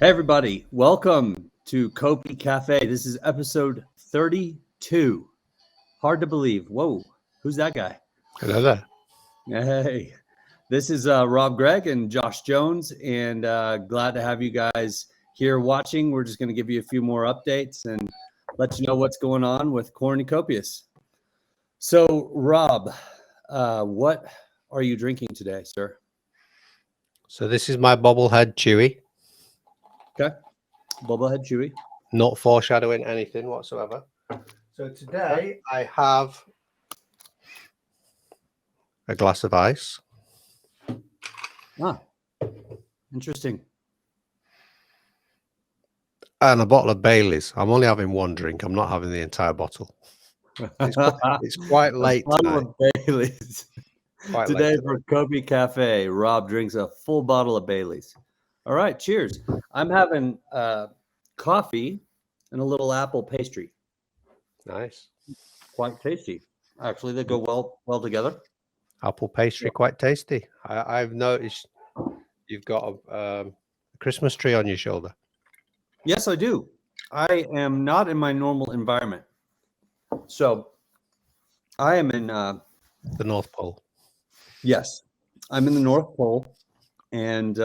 Hey everybody, welcome to COPICafe. This is episode 32. Hard to believe. Whoa, who's that guy? Hello there. Hey, this is Rob Gregg and Josh Jones, and glad to have you guys here watching. We're just going to give you a few more updates and let you know what's going on with Cornucopias. So, Rob, what are you drinking today, sir? So this is my bobblehead Chewy. Okay, Bubblehead Chewy. Not foreshadowing anything whatsoever. So today I have a glass of ice. Ah, interesting. And a bottle of Baileys. I'm only having one drink. I'm not having the entire bottle. It's quite late tonight. Baileys. Quite Today late for COPICafe, Rob drinks a full bottle of Baileys. All right, cheers. I'm having coffee and a little apple pastry. Nice. Quite tasty. Actually, they go well together. Apple pastry, quite tasty. I've noticed you've got a Christmas tree on your shoulder. Yes, I do. I am not in my normal environment. So I am in, The North Pole. yes, I'm in the North Pole and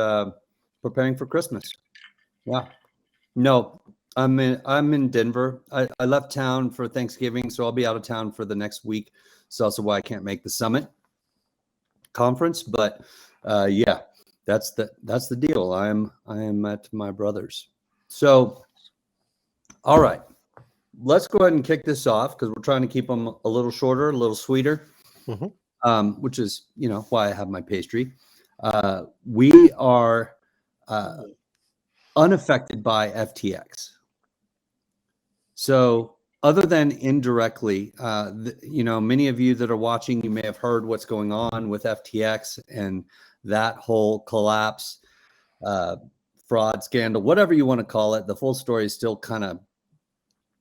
preparing for Christmas. Yeah. No, I'm in Denver. I left town for Thanksgiving, so I'll be out of town for the next week. It's also why I can't make the summit conference. But yeah, that's the deal. I am at my brother's. So, all right, let's go ahead and kick this off because we're trying to keep them a little shorter, a little sweeter, which is why I have my pastry. We are unaffected by FTX. So other than indirectly, many of you that are watching, you may have heard what's going on with FTX and that whole collapse, fraud scandal, whatever you want to call it. The full story is still kind of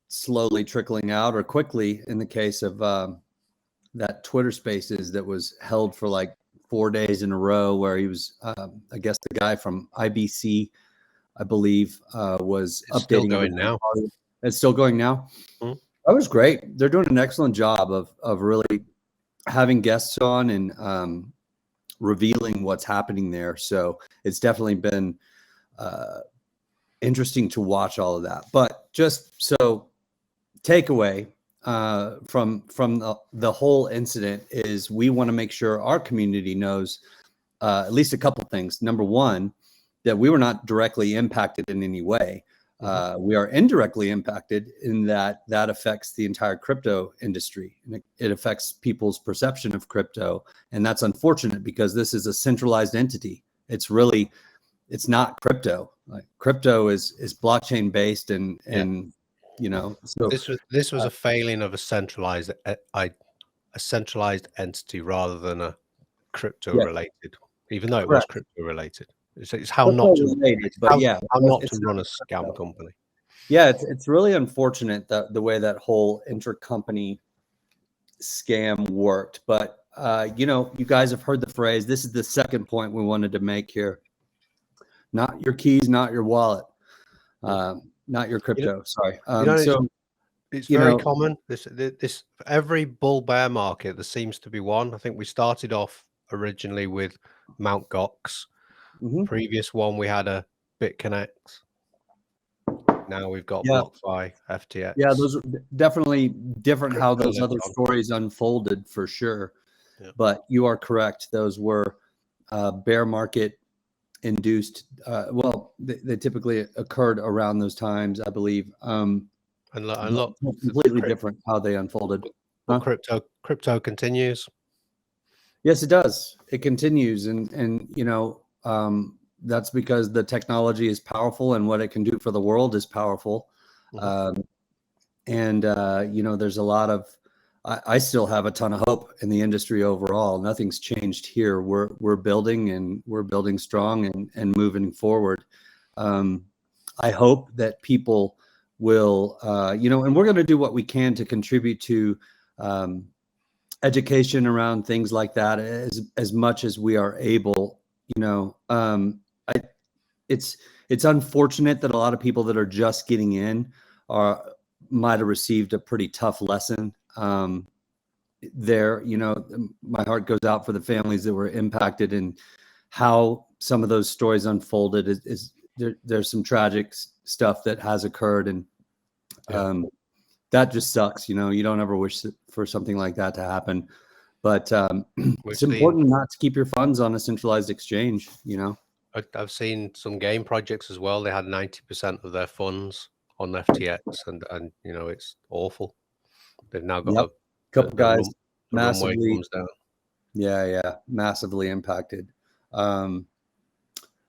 slowly trickling out, or quickly in the case of that Twitter Spaces that was held for like 4 days in a row, where he was, I guess the guy from IBC, I believe, was It's updating still going everything. now. It's still going now. Mhm. That was great. They're doing an excellent job of really having guests on and revealing what's happening there. So it's definitely been interesting to watch all of that. But just so takeaway from the whole incident is we want to make sure our community knows at least a couple things. Number one, that we were not directly impacted in any way. We are indirectly impacted in that affects the entire crypto industry, and it affects people's perception of crypto. And that's unfortunate because this is a centralized entity. It's not crypto. Like, crypto is blockchain based and so This was a failing of a centralized entity rather than a crypto related, even though it was crypto related. It's how not to related, but yeah, how not to run a scam company. Yeah, it's really unfortunate that the way that whole intercompany scam worked. But you guys have heard the phrase. This is the second point we wanted to make here. Not your keys, not your wallet, not your crypto. Sorry. It's very common. This every bull bear market, there seems to be one. I think we started off originally with Mt. Gox. Previous one we had a BitConnect. Now we've got BlockFi, FTX. Yeah, those are definitely different how those other stories unfolded for sure. Yeah. But you are correct. Those were bear market induced. Well, they typically occurred around those times, I believe. And look, completely different how they unfolded. But crypto continues. Yes, it does. It continues, and that's because the technology is powerful and what it can do for the world is powerful. There's a lot of, I still have a ton of hope in the industry overall. Nothing's changed here. We're building, and we're building strong and moving forward. I hope that people will, and we're going to do what we can to contribute to education around things like that as much as we are able. it's unfortunate that a lot of people that are just getting in might have received a pretty tough lesson there. My heart goes out for the families that were impacted, and how some of those stories unfolded there's some tragic stuff that has occurred, and that just sucks. You don't ever wish for something like that to happen, but it's important not to keep your funds on a centralized exchange. I've seen some game projects as well. They had 90% of their funds on FTX, and it's awful. They've now got a couple guys massively runway comes down. Yeah, massively impacted.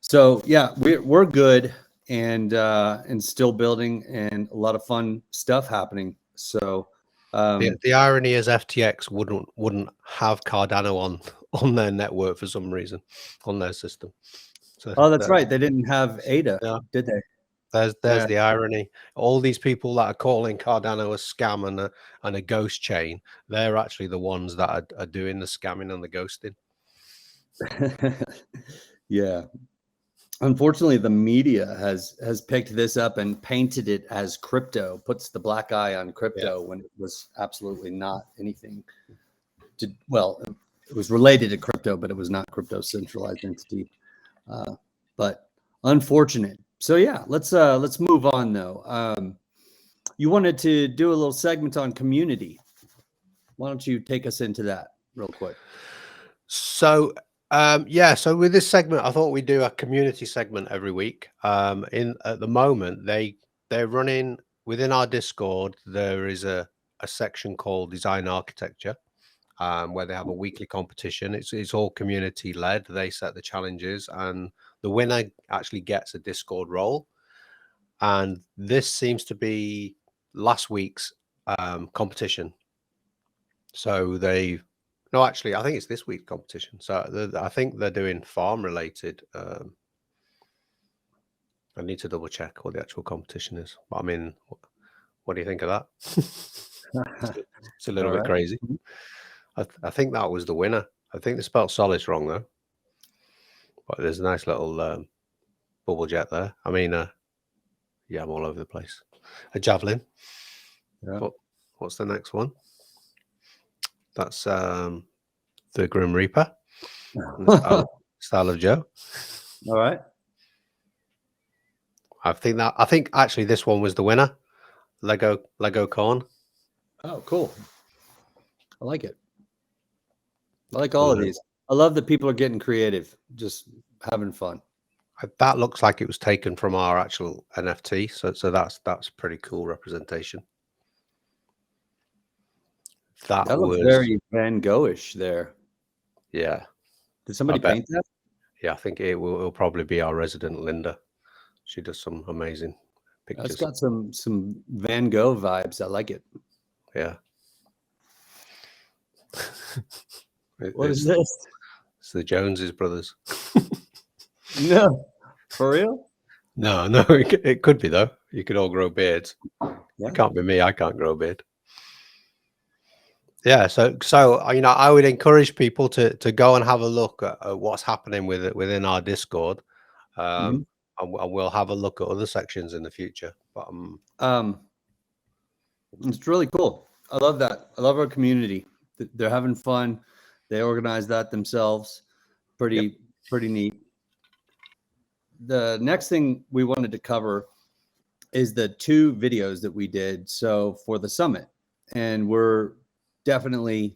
So yeah, we're good and still building, and a lot of fun stuff happening. So the irony is FTX wouldn't have Cardano on their network for some reason, on their system. So that's right. They didn't have ADA, did they? There's the irony. All these people that are calling Cardano a scam and a ghost chain, they're actually the ones that are doing the scamming and the ghosting. Yeah. Unfortunately, the media has picked this up and painted it as crypto, puts the black eye on crypto when it was absolutely not anything. It was related to crypto, but it was not crypto centralized entity. But unfortunate. So yeah, let's move on though. You wanted to do a little segment on community. Why don't you take us into that real quick? So so with this segment, I thought we'd do a community segment every week. At the moment, they're running within our Discord. There is a section called Design Architecture, where they have a weekly competition. It's all community led. They set the challenges, and the winner actually gets a Discord role. And this seems to be last week's competition. So no, actually, I think it's this week's competition. So I think they're doing farm related. I need to double check what the actual competition is. But I mean, what do you think of that? It's a little bit crazy. I think that was the winner. I think they spelled Solace wrong though. But there's a nice little bubble jet there. I mean, yeah, I'm all over the place. A javelin. Yeah. What's the next one? That's the Grim Reaper. Style of Joe. All right. I think actually this one was the winner. Lego corn. Oh, cool. I like it. I like all of these. I love that people are getting creative, just having fun. That looks like it was taken from our actual NFT, so that's pretty cool representation. That looks very Van Gogh-ish there. Yeah. Did somebody paint that? Yeah, I think it'll probably be our resident Linda. She does some amazing pictures. It's got some Van Gogh vibes. I like it. Yeah. What is this? It's the Joneses brothers. No, for real? No, it could be though. You could all grow beards. Yeah. It can't be me. I can't grow a beard. Yeah, so I would encourage people to go and have a look at what's happening within our Discord, and we'll have a look at other sections in the future. But it's really cool. I love that. I love our community. They're having fun. They organize that themselves. Pretty neat. The next thing we wanted to cover is the 2 videos that we did for the summit, and we're definitely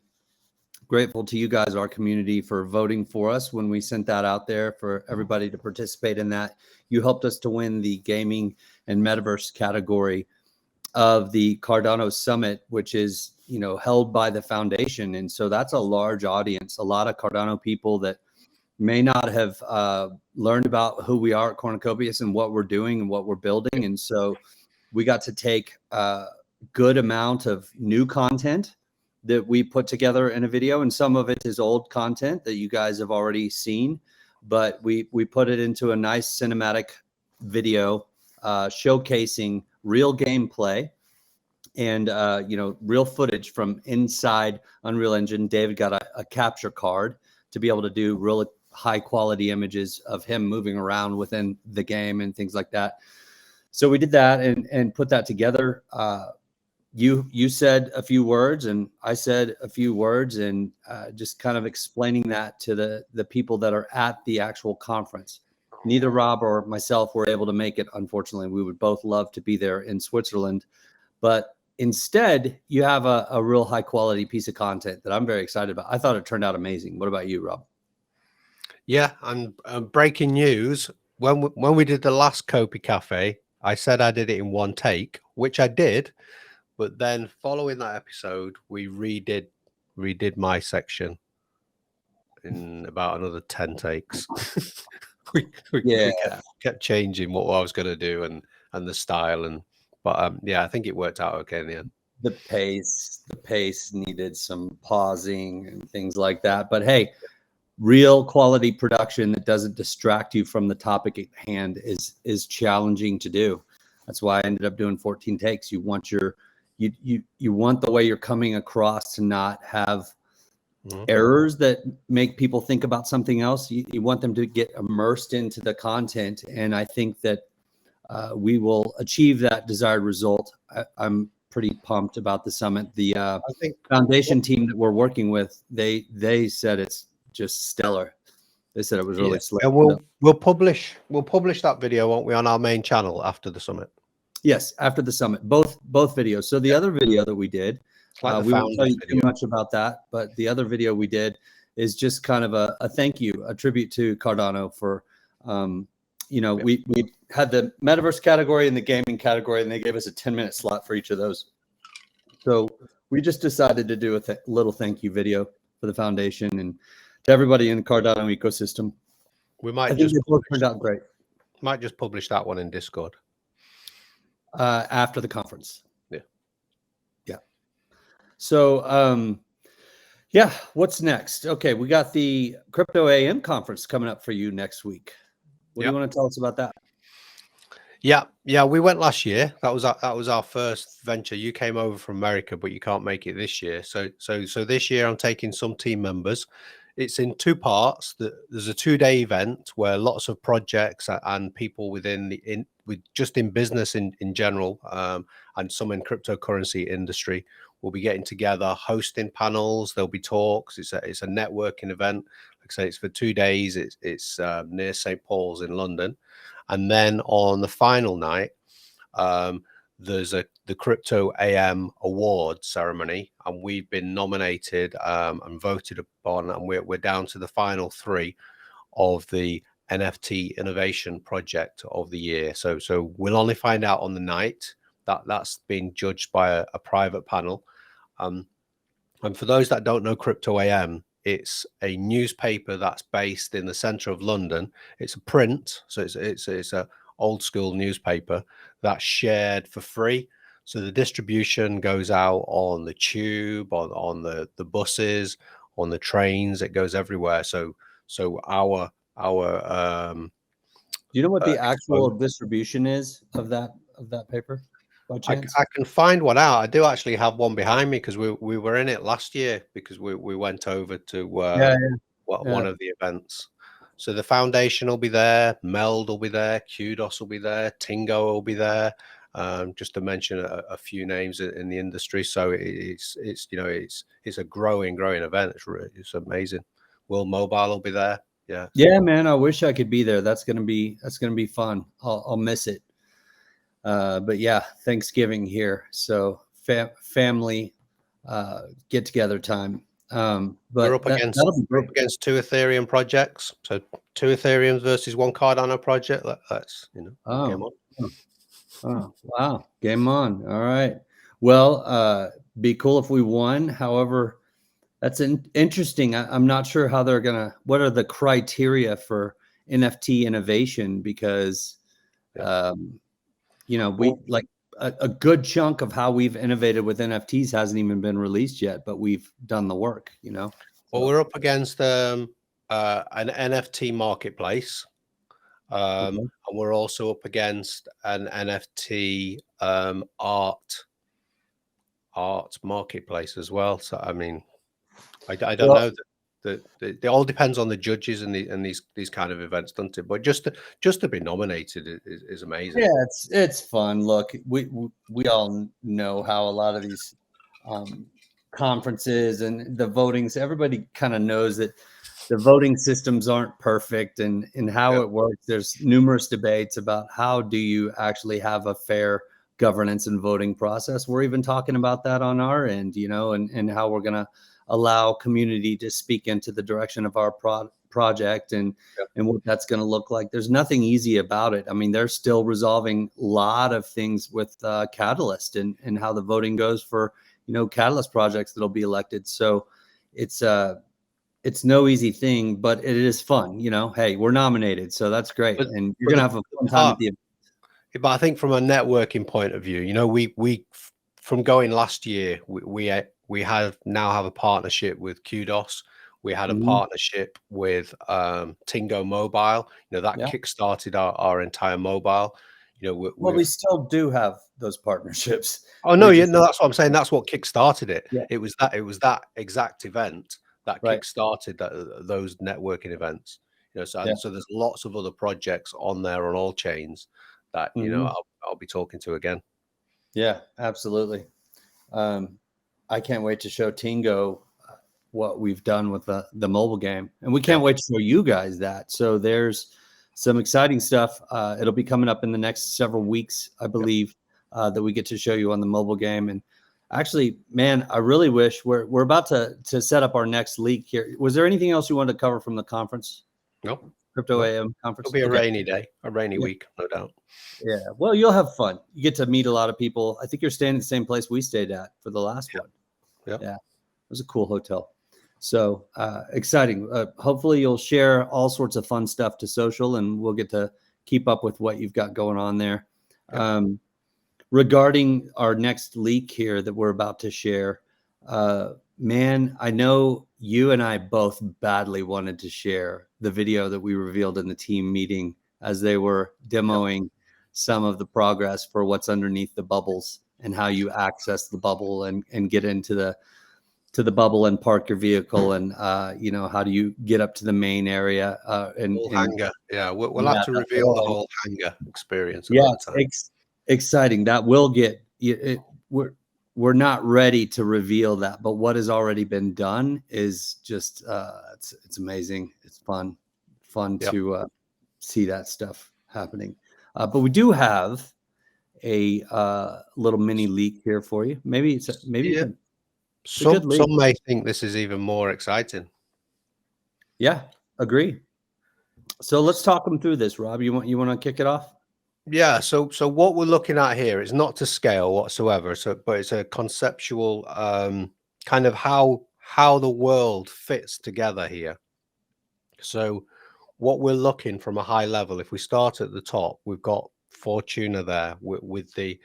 grateful to you guys, our community, for voting for us when we sent that out there for everybody to participate in that. You helped us to win the gaming and metaverse category of the Cardano Summit, which is, held by the foundation. And so that's a large audience, a lot of Cardano people that may not have learned about who we are at Cornucopias and what we're doing and what we're building. And so we got to take a good amount of new content that we put together in a video, and some of it is old content that you guys have already seen, but we put it into a nice cinematic video showcasing real gameplay and real footage from inside Unreal Engine. David got a capture card to be able to do real high quality images of him moving around within the game and things like that. So we did that and put that together. You said a few words and I said a few words, and just kind of explaining that to the people that are at the actual conference. Neither Rob or myself were able to make it, unfortunately. We would both love to be there in Switzerland, but instead you have a real high quality piece of content that I'm very excited about. I thought it turned out amazing. What about you, Rob? Yeah, and breaking news, when we did the last COPICafe, I said I did it in one take, which I did. But then following that episode, we redid my section in about another 10 takes. we kept changing what I was going to do and the style, but yeah, I think it worked out okay in the end. The pace needed some pausing and things like that. But hey, real quality production that doesn't distract you from the topic at hand is challenging to do. That's why I ended up doing 14 takes. You want you want the way you're coming across to not have errors that make people think about something else. You want them to get immersed into the content. And I think that we will achieve that desired result. I'm pretty pumped about the summit. The I think foundation team that we're working with, they said it's just stellar. They said it was really slick. And we'll publish that video, won't we, on our main channel after the summit? Yes, after the summit, both videos. So the other video that we did, we won't tell you too much about that, but the other video we did is just kind of a thank you, a tribute to Cardano for, we had the Metaverse category and the gaming category, and they gave us a 10-minute slot for each of those. So we just decided to do a little thank you video for the foundation and to everybody in the Cardano ecosystem. We might I think it both turned out great. Might just publish that one in Discord. After the conference. Yeah. So, what's next? Okay, we got the Crypto AM conference coming up for you next week. What do you want to tell us about that? Yeah, we went last year. That was our first venture. You came over from America, but you can't make it this year. So this year I'm taking some team members. It's in two parts. There's a 2-day event where lots of projects and people within just in business in general, and some in cryptocurrency industry will be getting together, hosting panels. There'll be talks. It's a networking event. Like I say, it's for 2 days. It's near St. Paul's in London, and then on the final night, there's the Crypto AM award ceremony, and we've been nominated and voted upon, and we're down to the final 3 of the NFT innovation project of the year. So we'll only find out on the night. That's being judged by a private panel. And for those that don't know Crypto AM, it's a newspaper that's based in the center of London. It's a print, so it's a old school newspaper that's shared for free. So the distribution goes out on the tube, on the buses, on the trains. It goes everywhere. So our do you know what the actual distribution is of that paper? I can find one out. I do actually have one behind me because we were in it last year because we went over to one of the events. So the foundation will be there, Meld will be there, Kudos will be there, Tingo will be there, just to mention a few names in the industry. So it's a growing event. It's amazing. World Mobile will be there. Yeah, man. I wish I could be there. That's gonna be fun. I'll miss it. But yeah, Thanksgiving here, so family get together time. But we're up against 2 Ethereum projects, so 2 Ethereums versus 1 Cardano project. That's game on. Oh wow, game on. All right. Well, be cool if we won. However, that's interesting. I'm not sure how they're gonna. What are the criteria for NFT innovation? Because we like a good chunk of how we've innovated with NFTs hasn't even been released yet, but we've done the work, Well, we're up against an NFT marketplace, and we're also up against an NFT art marketplace as well. So, I mean, I don't know. it all depends on the judges and these kind of events, doesn't it? But just to be nominated is amazing. Yeah, it's fun. Look, we all know how a lot of these conferences and the votings, everybody kind of knows that the voting systems aren't perfect, and how it works. There's numerous debates about how do you actually have a fair governance and voting process. We're even talking about that on our end, and how we're going to allow community to speak into the direction of our project and what that's going to look like. There's nothing easy about it. I mean, they're still resolving a lot of things with Catalyst and how the voting goes for, Catalyst projects that'll be elected. So it's no easy thing, but it is fun. Hey, we're nominated, so that's great. And you're going to have a fun time at the event. But I think from a networking point of view, we from going last year, we now have a partnership with Kudos. We had a partnership with Tingo Mobile. That kickstarted our entire mobile. We still do have those partnerships. Oh no, that's what I'm saying. That's what kickstarted it. Yeah. It was that exact event that kickstarted those networking events. So there's lots of other projects on there on all chains that I'll be talking to again. Yeah, absolutely. I can't wait to show Tingo what we've done with the mobile game, and we can't wait to show you guys that. So there's some exciting stuff. It'll be coming up in the next several weeks, I believe, that we get to show you on the mobile game. And actually, man, I really wish we're about to set up our next leak here. Was there anything else you wanted to cover from the conference? Nope. Crypto AM conference. It'll be a rainy day, a rainy week, no doubt. Yeah. Well, you'll have fun. You get to meet a lot of people. I think you're staying in the same place we stayed at for the last one. Yeah. It was a cool hotel. So exciting. Hopefully you'll share all sorts of fun stuff to social, and we'll get to keep up with what you've got going on there. Regarding our next leak here that we're about to share, man, I know you and I both badly wanted to share the video that we revealed in the team meeting as they were demoing some of the progress for what's underneath the bubbles and how you access the bubble and get into the bubble and park your vehicle, and how do you get up to the main area and hangar. We'll have to reveal the whole hangar experience. Exciting. That will get we're not ready to reveal that, but what has already been done is just it's amazing. It's fun to see that stuff happening. But we do have a little mini leak here for you. Maybe some may think this is even more exciting. Yeah, agree. So let's talk them through this, Rob. You want to kick it off? Yeah. So what we're looking at here is not to scale whatsoever. But it's a conceptual kind of how the world fits together here. So what we're looking from a high level, if we start at the top, we've got Fortuna there with the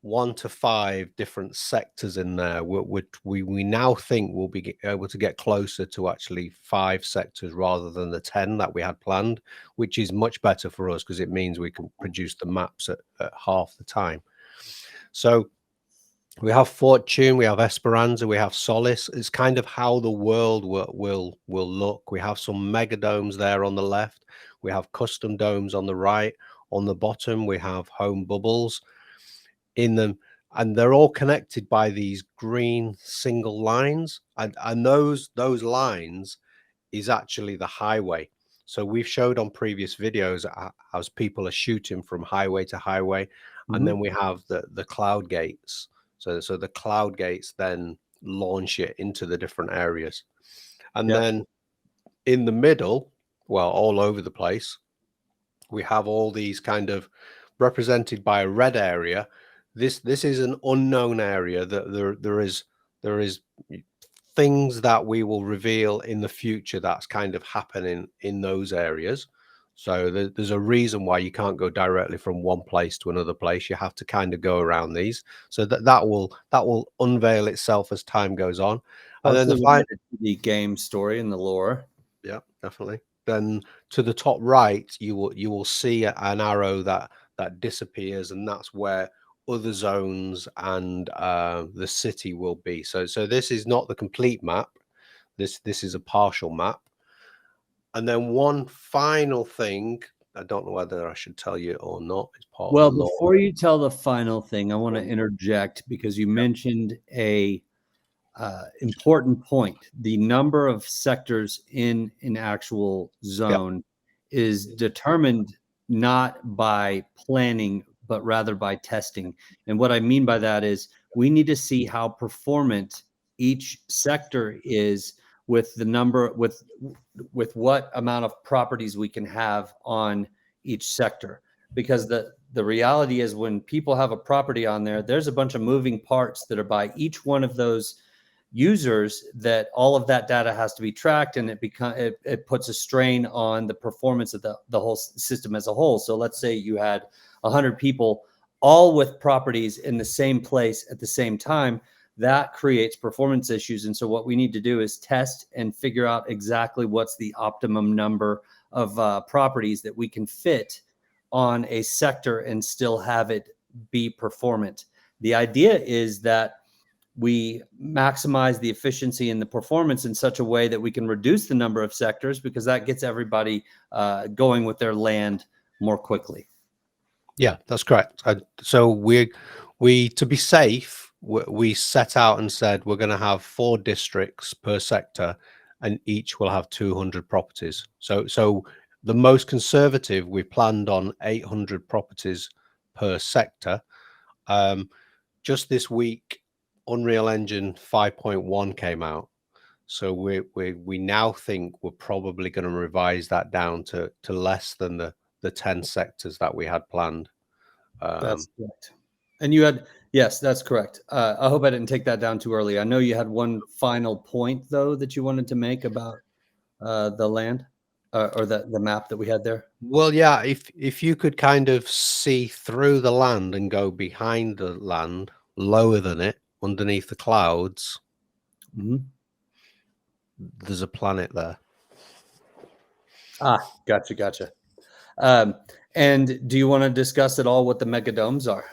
1 to 5 different sectors in there. We now think we'll be able to get closer to actually 5 sectors rather than the 10 that we had planned, which is much better for us because it means we can produce the maps at half the time. So we have Fortune, we have Esperanza, we have Solace. It's kind of how the world will look. We have some mega domes there on the left. We have custom domes on the right. On the bottom, we have home bubbles in them, and they're all connected by these green single lines. And those lines is actually the highway. So we've showed on previous videos as people are shooting from highway to highway. And then we have the cloud gates. So the cloud gates then launch it into the different areas. And then in the middle, well, all over the place, we have all these kind of represented by a red area. This is an unknown area that there is things that we will reveal in the future that's kind of happening in those areas. So there's a reason why you can't go directly from one place to another place. You have to kind of go around these. So that will unveil itself as time goes on. And then the game story and the lore. Yeah, definitely. Then to the top right, you will see an arrow that disappears, and that's where other zones and the city will be. So this is not the complete map. This is a partial map. And then one final thing, I don't know whether I should tell you or not. It's part well, of the law. before you tell the final thing, I want to interject because you mentioned a important point. The number of sectors in an actual zone is determined not by planning, but rather by testing. And what I mean by that is we need to see how performant each sector is with the number, with what amount of properties we can have on each sector. Because the reality is when people have a property on there, there's a bunch of moving parts that are by each one of those users, that all of that data has to be tracked, and it puts a strain on the performance of the whole system as a whole. So let's say you had 100 people all with properties in the same place at the same time, that creates performance issues. And so what we need to do is test and figure out exactly what's the optimum number of properties that we can fit on a sector and still have it be performant. The idea is that we maximize the efficiency and the performance in such a way that we can reduce the number of sectors, because that gets everybody going with their land more quickly. Yeah, that's correct. So we to be safe, we set out and said we're going to have 4 districts per sector, and each will have 200 properties. So the most conservative, we planned on 800 properties per sector. Just this week, Unreal Engine 5.1 came out, so we now think we're probably going to revise that down to less than the 10 sectors that we had planned. That's correct. And you had, yes, that's correct. I hope I didn't take that down too early. I know you had one final point though that you wanted to make about the land or the map that we had there. Well, yeah, if you could kind of see through the land and go behind the land, lower than it, underneath the clouds, there's a planet there. Ah, gotcha. And do you want to discuss at all what the megadomes are?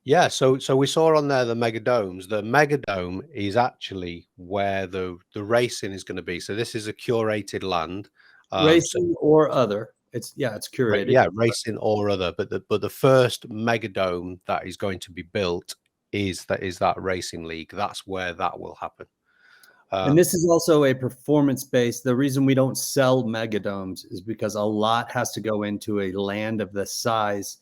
Yeah, so we saw on there the megadomes. The megadome is actually where the racing is going to be. So this is a curated land. Racing or other. It's curated. Yeah, racing or other. But the first megadome that is going to be built is that racing league. That's where that will happen. And this is also a performance based. The reason we don't sell megadomes is because a lot has to go into a land of the size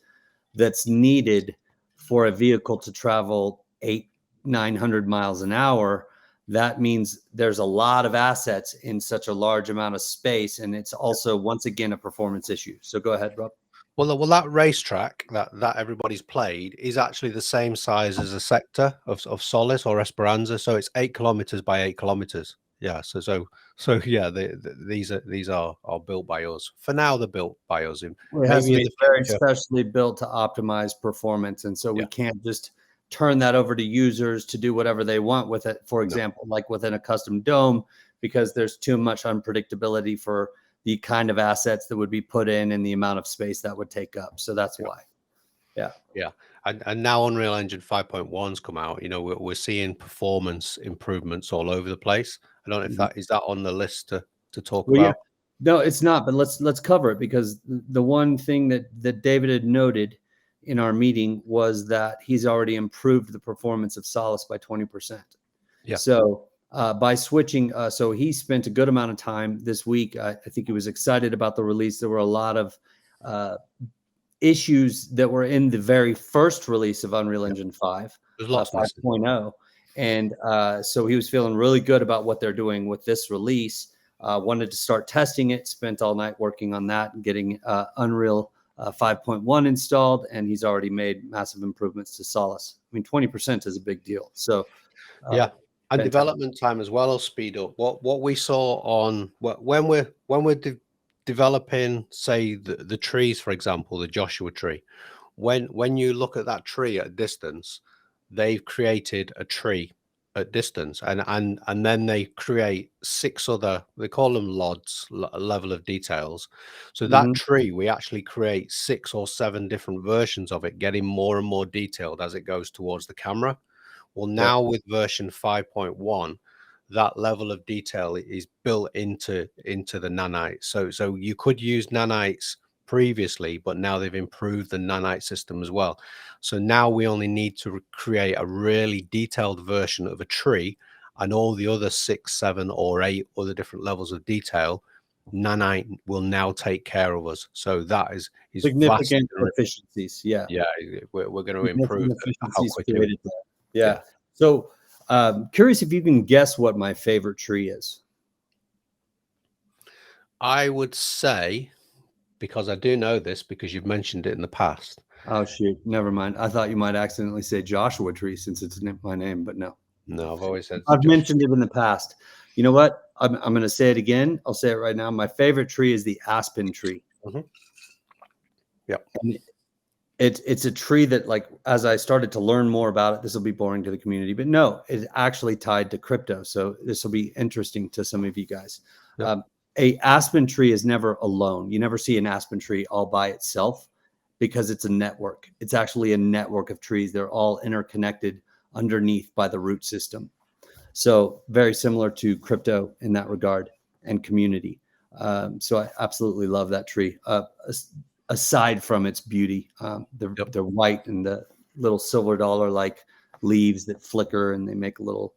that's needed for a vehicle to travel 800-900 miles an hour. That means there's a lot of assets in such a large amount of space. And it's also, once again, a performance issue. So go ahead, Rob. Well, that racetrack that everybody's played is actually the same size as a sector of Solis or Esperanza. So it's 8 kilometers by 8 kilometers. Yeah. So yeah, these are built by us. For now, they're built by us. It has to be very specially built to optimize performance. And so we can't just turn that over to users to do whatever they want with it. For example, like within a custom dome, because there's too much unpredictability for the kind of assets that would be put in and the amount of space that would take up. So that's why. Yeah. And now Unreal Engine 5.1's come out. You know, we're seeing performance improvements all over the place. I don't know if that is that on the list to talk about. Yeah. No, it's not, but let's cover it, because the one thing that David had noted in our meeting was that he's already improved the performance of Solis by 20%. Yeah. So by switching, so he spent a good amount of time this week. I think he was excited about the release. There were a lot of issues that were in the very first release of Unreal Engine 5, 5.0. And so he was feeling really good about what they're doing with this release. Wanted to start testing it, spent all night working on that and getting Unreal 5.1 installed. And he's already made massive improvements to Solis. I mean, 20% is a big deal. So yeah. And development time as well will speed up. What we saw on when we're developing, say the trees, for example, the Joshua tree. When you look at that tree at a distance, they've created a tree at distance, and then they create 6 other. They call them LODs, level of details. So that tree, we actually create 6 or 7 different versions of it, getting more and more detailed as it goes towards the camera. Well, now with version 5.1, that level of detail is built into the nanites. So you could use nanites previously, but now they've improved the nanite system as well. So now we only need to create a really detailed version of a tree, and all the other 6, 7, or 8 other different levels of detail, nanite will now take care of us. So that is significant efficiencies. Yeah, we're going to improve how quickly. Created there. Yeah. So curious if you can guess what my favorite tree is. I would say, because I do know this because you've mentioned it in the past. Oh shoot, never mind. I thought you might accidentally say Joshua tree since it's my name, but no. No, I've always said I've mentioned it in the past. You know what? I'm going to say it again. I'll say it right now. My favorite tree is the aspen tree. Yeah. And it's a tree that, like, as I started to learn more about it, this will be boring to the community, but no, it's actually tied to crypto. So this will be interesting to some of you guys. A aspen tree is never alone. You never see an aspen tree all by itself because it's a network. It's actually a network of trees. They're all interconnected underneath by the root system. So very similar to crypto in that regard and community. So I absolutely love that tree. Aside from its beauty, they're white and the little silver dollar like leaves that flicker and they make a little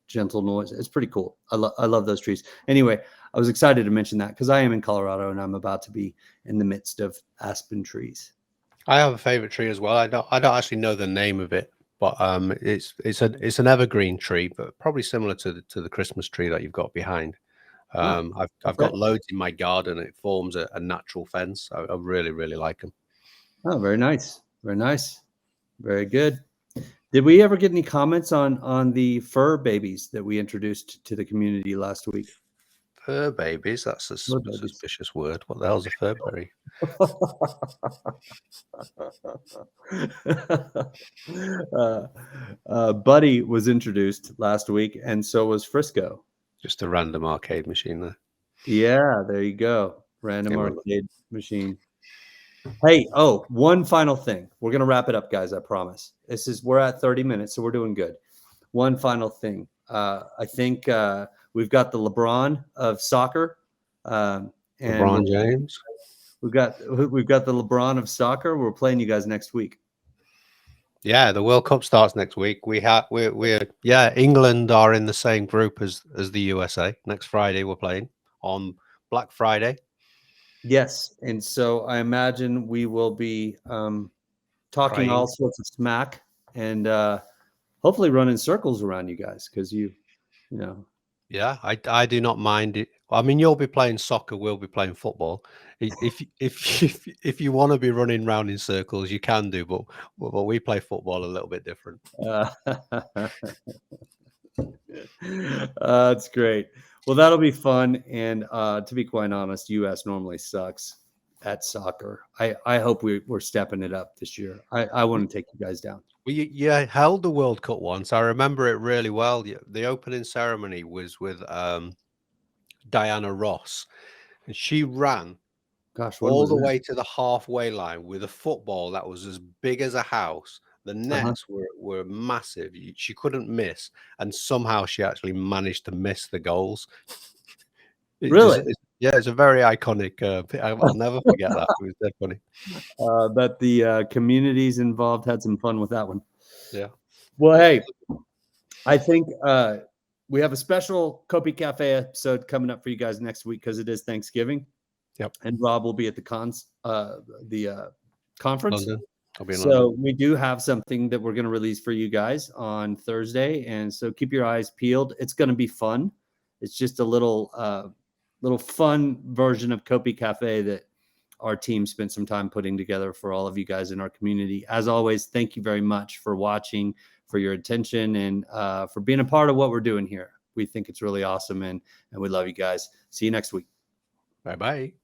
gentle noise. It's pretty cool. I love those trees. Anyway, I was excited to mention that because I am in Colorado and I'm about to be in the midst of aspen trees. I have a favorite tree as well. I don't actually know the name of it, but it's an evergreen tree, but probably similar to the Christmas tree that you've got behind. I've got loads in my garden. It forms a natural fence. I really, really like them. Oh, very nice. Very nice. Very good. Did we ever get any comments on the fur babies that we introduced to the community last week? Fur babies? That's a suspicious word. What the hell's a fur berry? Buddy was introduced last week, and so was Frisco. Just a random arcade machine there. Yeah, there you go. Random arcade machine. Hey, one final thing. We're going to wrap it up, guys. I promise. We're at 30 minutes, so we're doing good. One final thing. I think we've got the LeBron of soccer. And LeBron James. We've got the LeBron of soccer. We're playing you guys next week. Yeah, the World Cup starts next week. England are in the same group as the USA. Next Friday we're playing on Black Friday. Yes, and so I imagine we will be talking all sorts of smack and hopefully running circles around you guys because you know. Yeah, I do not mind it. I mean, you'll be playing soccer, we'll be playing football. If you want to be running around in circles, you can do, but we play football a little bit different. That's great. Well, that'll be fun. And to be quite honest, US normally sucks at soccer. I hope we're stepping it up this year. I want to take you guys down. Well, you held the World Cup once. I remember it really well. The opening ceremony was with Diana Ross, and she ran all the way to the halfway line with a football that was as big as a house. The nets were massive. She couldn't miss, and somehow she actually managed to miss the goals. Really? It's a very iconic. I'll never forget that. It was dead funny. But the communities involved had some fun with that one. Yeah. Well, hey, I think we have a special COPICafe episode coming up for you guys next week because it is Thanksgiving. Yep. And Rob will be at the conference. London. So we do have something that we're going to release for you guys on Thursday, and so keep your eyes peeled. It's going to be fun. It's just a little fun version of COPICafe that our team spent some time putting together for all of you guys in our community. As always, thank you very much for watching, for your attention, and for being a part of what we're doing here. We think it's really awesome, and we love you guys. See you next week. Bye-bye.